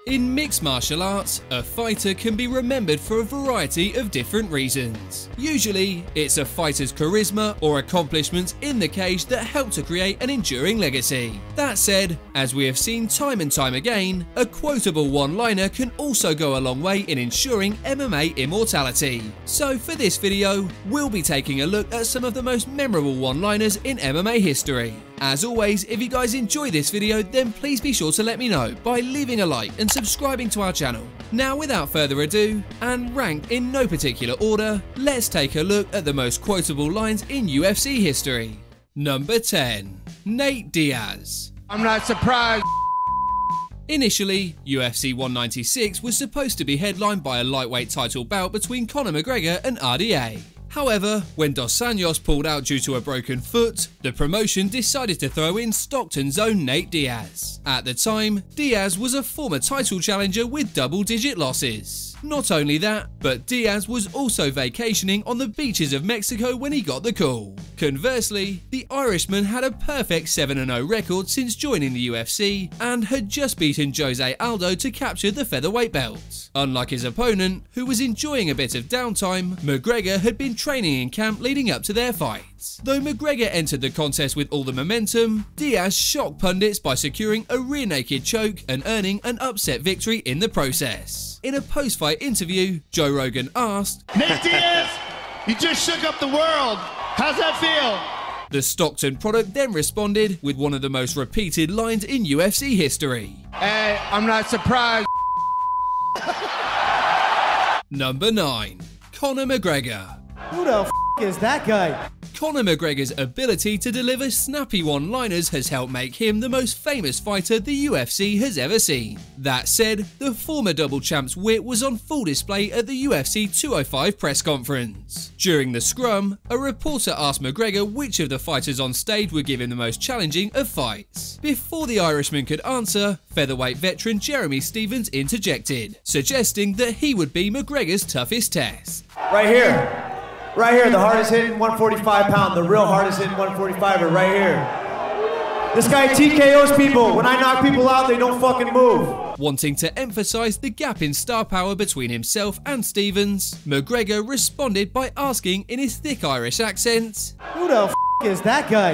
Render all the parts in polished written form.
In mixed martial arts, a fighter can be remembered for a variety of different reasons. Usually, it's a fighter's charisma or accomplishments in the cage that help to create an enduring legacy. That said, as we have seen time and time again, a quotable one-liner can also go a long way in ensuring MMA immortality. So for this video, we'll be taking a look at some of the most memorable one-liners in MMA history. As always, if you guys enjoy this video, then please be sure to let me know by leaving a like and subscribing to our channel. Now, without further ado, and ranked in no particular order, let's take a look at the most quotable lines in UFC history. Number 10. Nate Diaz. I'm not surprised. Initially, UFC 196 was supposed to be headlined by a lightweight title bout between Conor McGregor and RDA. However, when Dos Anjos pulled out due to a broken foot, the promotion decided to throw in Stockton's own Nate Diaz. At the time, Diaz was a former title challenger with double-digit losses. Not only that, but Diaz was also vacationing on the beaches of Mexico when he got the call. Conversely, the Irishman had a perfect 7-0 record since joining the UFC and had just beaten Jose Aldo to capture the featherweight belt. Unlike his opponent, who was enjoying a bit of downtime, McGregor had been training in camp leading up to their fights. Though McGregor entered the contest with all the momentum, Diaz shocked pundits by securing a rear naked choke and earning an upset victory in the process. In a post-fight interview, Joe Rogan asked, Nate Diaz, you just shook up the world. How's that feel? The Stockton product then responded with one of the most repeated lines in UFC history. Hey, I'm not surprised. Number 9. Conor McGregor. Who the f*** is that guy? Conor McGregor's ability to deliver snappy one-liners has helped make him the most famous fighter the UFC has ever seen. That said, the former double champ's wit was on full display at the UFC 205 press conference. During the scrum, a reporter asked McGregor which of the fighters on stage would give him the most challenging of fights. Before the Irishman could answer, featherweight veteran Jeremy Stephens interjected, suggesting that he would be McGregor's toughest test. Right here. Right here, the hardest hitting 145 pound, the real hardest hitting 145er right here. This guy TKOs people. When I knock people out, they don't fucking move. Wanting to emphasize the gap in star power between himself and Stephens, McGregor responded by asking in his thick Irish accent, Who the f*** is that guy?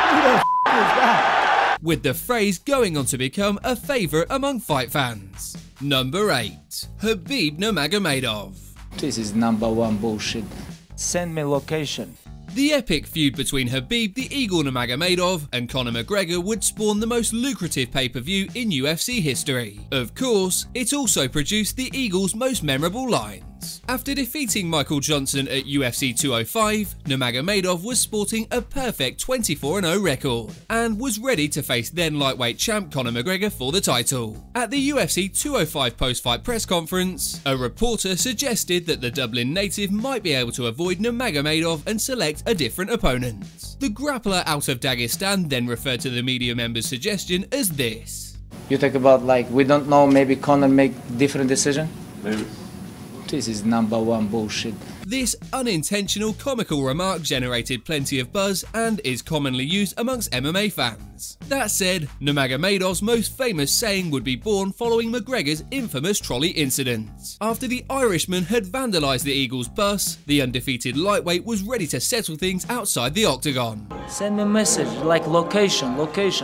Who the f*** is that? With the phrase going on to become a favorite among fight fans. Number 8. Khabib Nurmagomedov. This is #1 bullshit. Send me location. The epic feud between Khabib the Eagle Nurmagomedov and Conor McGregor would spawn the most lucrative pay-per-view in UFC history. Of course, it also produced the Eagle's most memorable lines. After defeating Michael Johnson at UFC 205, Nurmagomedov was sporting a perfect 24-0 record and was ready to face then lightweight champ Conor McGregor for the title. At the UFC 205 post-fight press conference, a reporter suggested that the Dublin native might be able to avoid Nurmagomedov and select a different opponent. The grappler out of Dagestan then referred to the media member's suggestion as this. You talk about like, we don't know, maybe Conor make different decision? Maybe. This is #1 bullshit. This unintentional comical remark generated plenty of buzz and is commonly used amongst MMA fans. That said, Nurmagomedov's most famous saying would be born following McGregor's infamous trolley incident. After the Irishman had vandalized the Eagle's bus, the undefeated lightweight was ready to settle things outside the octagon. Send me a message, like location,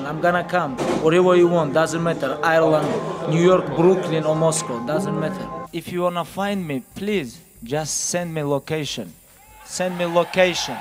I'm gonna come. Whatever you want, doesn't matter. Ireland, New York, Brooklyn or Moscow, doesn't matter. If you wanna find me, please, just send me location. Send me location.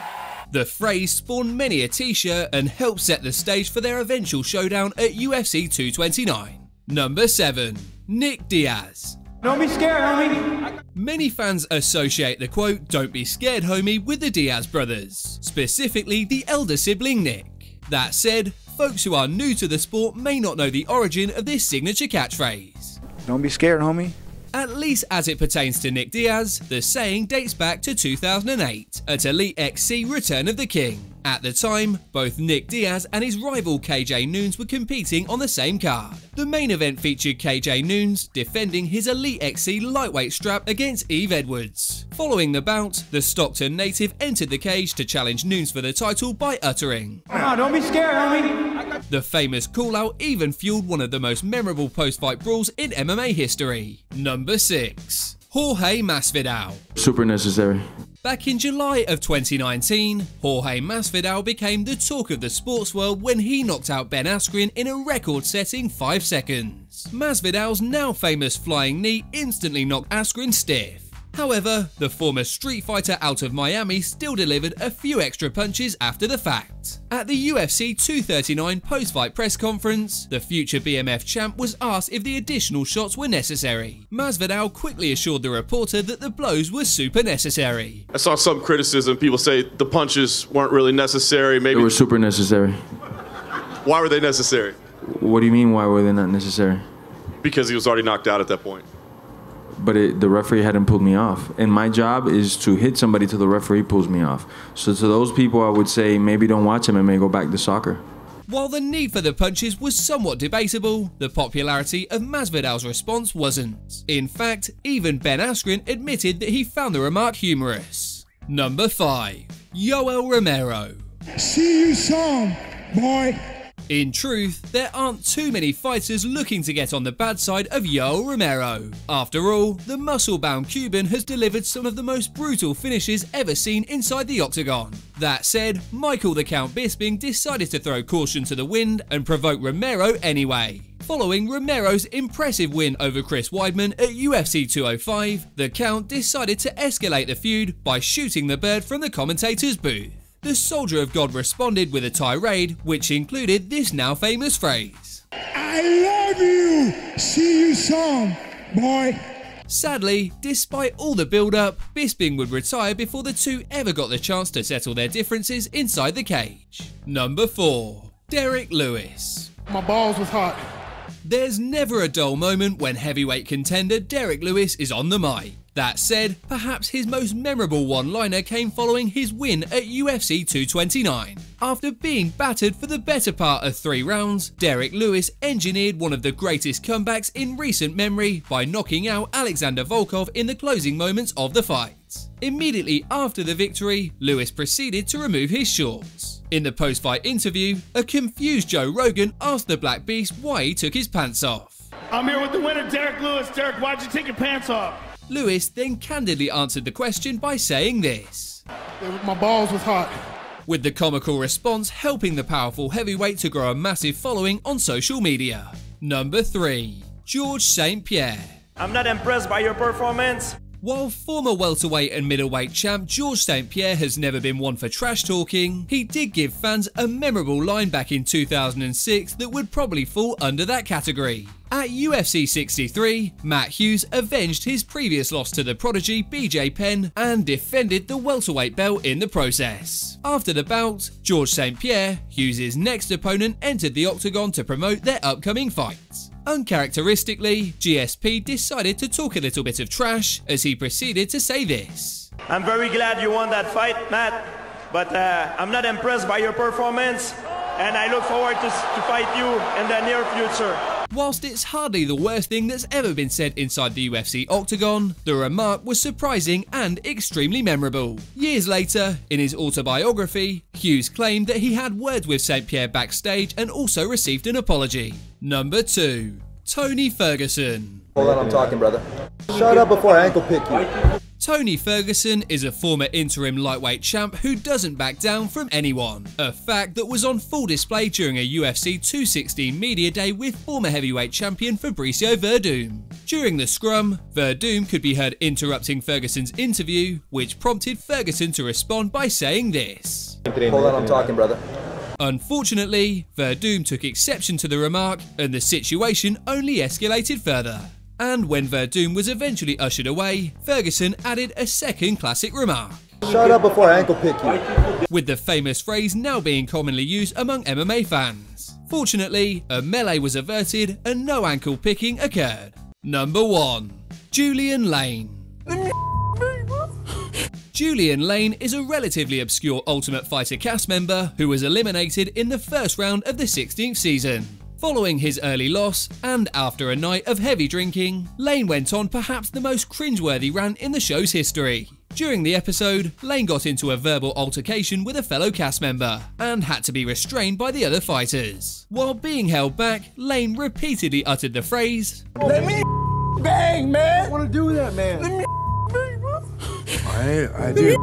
The phrase spawned many a t-shirt and helped set the stage for their eventual showdown at UFC 229. Number 7. Nick Diaz. Don't be scared, homie. Many fans associate the quote, "Don't be scared, homie," with the Diaz brothers, specifically the elder sibling Nick. That said, folks who are new to the sport may not know the origin of this signature catchphrase. Don't be scared, homie. At least as it pertains to Nick Diaz, the saying dates back to 2008 at Elite XC Return of the King. At the time, both Nick Diaz and his rival KJ Noons were competing on the same card. The main event featured KJ Noons defending his Elite XC lightweight strap against Eve Edwards. Following the bout, the Stockton native entered the cage to challenge Noons for the title by uttering, No, don't be scared, homie. The famous call-out even fueled one of the most memorable post-fight brawls in MMA history. Number 6. Jorge Masvidal. Super necessary. Back in July of 2019, Jorge Masvidal became the talk of the sports world when he knocked out Ben Askren in a record-setting 5 seconds. Masvidal's now famous flying knee instantly knocked Askren stiff. However, the former street fighter out of Miami still delivered a few extra punches after the fact. At the UFC 239 post-fight press conference, the future BMF champ was asked if the additional shots were necessary. Masvidal quickly assured the reporter that the blows were super necessary. I saw some criticism. People say the punches weren't really necessary. Maybe They were super necessary. Why were they necessary? What do you mean, why were they not necessary? Because he was already knocked out at that point. But the referee hadn't pulled me off. And my job is to hit somebody till the referee pulls me off. So to those people, I would say maybe don't watch MMA, go back to soccer. While the need for the punches was somewhat debatable, the popularity of Masvidal's response wasn't. In fact, even Ben Askren admitted that he found the remark humorous. Number 5. Yoel Romero. See you soon, boy. In truth, there aren't too many fighters looking to get on the bad side of Yoel Romero. After all, the muscle-bound Cuban has delivered some of the most brutal finishes ever seen inside the octagon. That said, Michael the Count Bisping decided to throw caution to the wind and provoke Romero anyway. Following Romero's impressive win over Chris Weidman at UFC 205, the Count decided to escalate the feud by shooting the bird from the commentator's booth. The Soldier of God responded with a tirade, which included this now famous phrase: I love you. See you soon, boy. Sadly, despite all the build-up, Bisping would retire before the two ever got the chance to settle their differences inside the cage. Number 4. Derrick Lewis. My balls was hot. There's never a dull moment when heavyweight contender Derrick Lewis is on the mic. That said, perhaps his most memorable one-liner came following his win at UFC 229. After being battered for the better part of 3 rounds, Derrick Lewis engineered one of the greatest comebacks in recent memory by knocking out Alexander Volkov in the closing moments of the fight. Immediately after the victory, Lewis proceeded to remove his shorts. In the post-fight interview, a confused Joe Rogan asked the Black Beast why he took his pants off. I'm here with the winner, Derrick Lewis. Derrick, why'd you take your pants off? Lewis then candidly answered the question by saying this: My balls was hot. With the comical response helping the powerful heavyweight to grow a massive following on social media. Number 3. George St Pierre. I'm not impressed by your performance. While former welterweight and middleweight champ George St Pierre has never been one for trash talking, he did give fans a memorable line back in 2006 that would probably fall under that category. At UFC 63, Matt Hughes avenged his previous loss to the prodigy BJ Penn and defended the welterweight belt in the process. After the bout, George St Pierre, Hughes' next opponent, entered the octagon to promote their upcoming fight. Uncharacteristically, GSP decided to talk a little bit of trash as he proceeded to say this: I'm very glad you won that fight, Matt, but I'm not impressed by your performance, and I look forward to fight you in the near future. Whilst it's hardly the worst thing that's ever been said inside the UFC octagon, the remark was surprising and extremely memorable. Years later, in his autobiography, Hughes claimed that he had words with St Pierre backstage and also received an apology. Number 2. Tony Ferguson. Hold on, I'm talking, brother. Shut up before I ankle pick you. Tony Ferguson is a former interim lightweight champ who doesn't back down from anyone, a fact that was on full display during a UFC 216 media day with former heavyweight champion Fabricio Werdum. During the scrum, Werdum could be heard interrupting Ferguson's interview, which prompted Ferguson to respond by saying this: Hold on, I'm talking, brother. Unfortunately, Werdum took exception to the remark, and the situation only escalated further. And when Werdum was eventually ushered away, Ferguson added a second classic remark: Shut up before I ankle pick you. With the famous phrase now being commonly used among MMA fans. Fortunately, a melee was averted and no ankle picking occurred. Number 1. Julian Lane. Julian Lane is a relatively obscure Ultimate Fighter cast member who was eliminated in the first round of the 16th season. Following his early loss, and after a night of heavy drinking, Lane went on perhaps the most cringeworthy rant in the show's history. During the episode, Lane got into a verbal altercation with a fellow cast member and had to be restrained by the other fighters. While being held back, Lane repeatedly uttered the phrase, "Let me bang, man. I want to do that, man. Let me bang, bro. I do.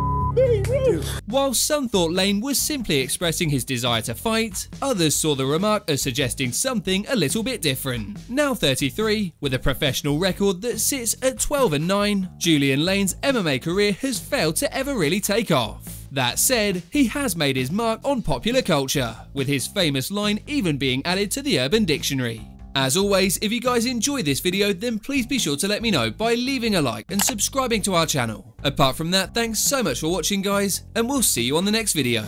While some thought Lane was simply expressing his desire to fight, others saw the remark as suggesting something a little bit different. Now 33, with a professional record that sits at 12-9, Julian Lane's MMA career has failed to ever really take off. That said, he has made his mark on popular culture, with his famous line even being added to the Urban Dictionary. As always, if you guys enjoyed this video, then please be sure to let me know by leaving a like and subscribing to our channel. Apart from that, thanks so much for watching guys, and we'll see you on the next video.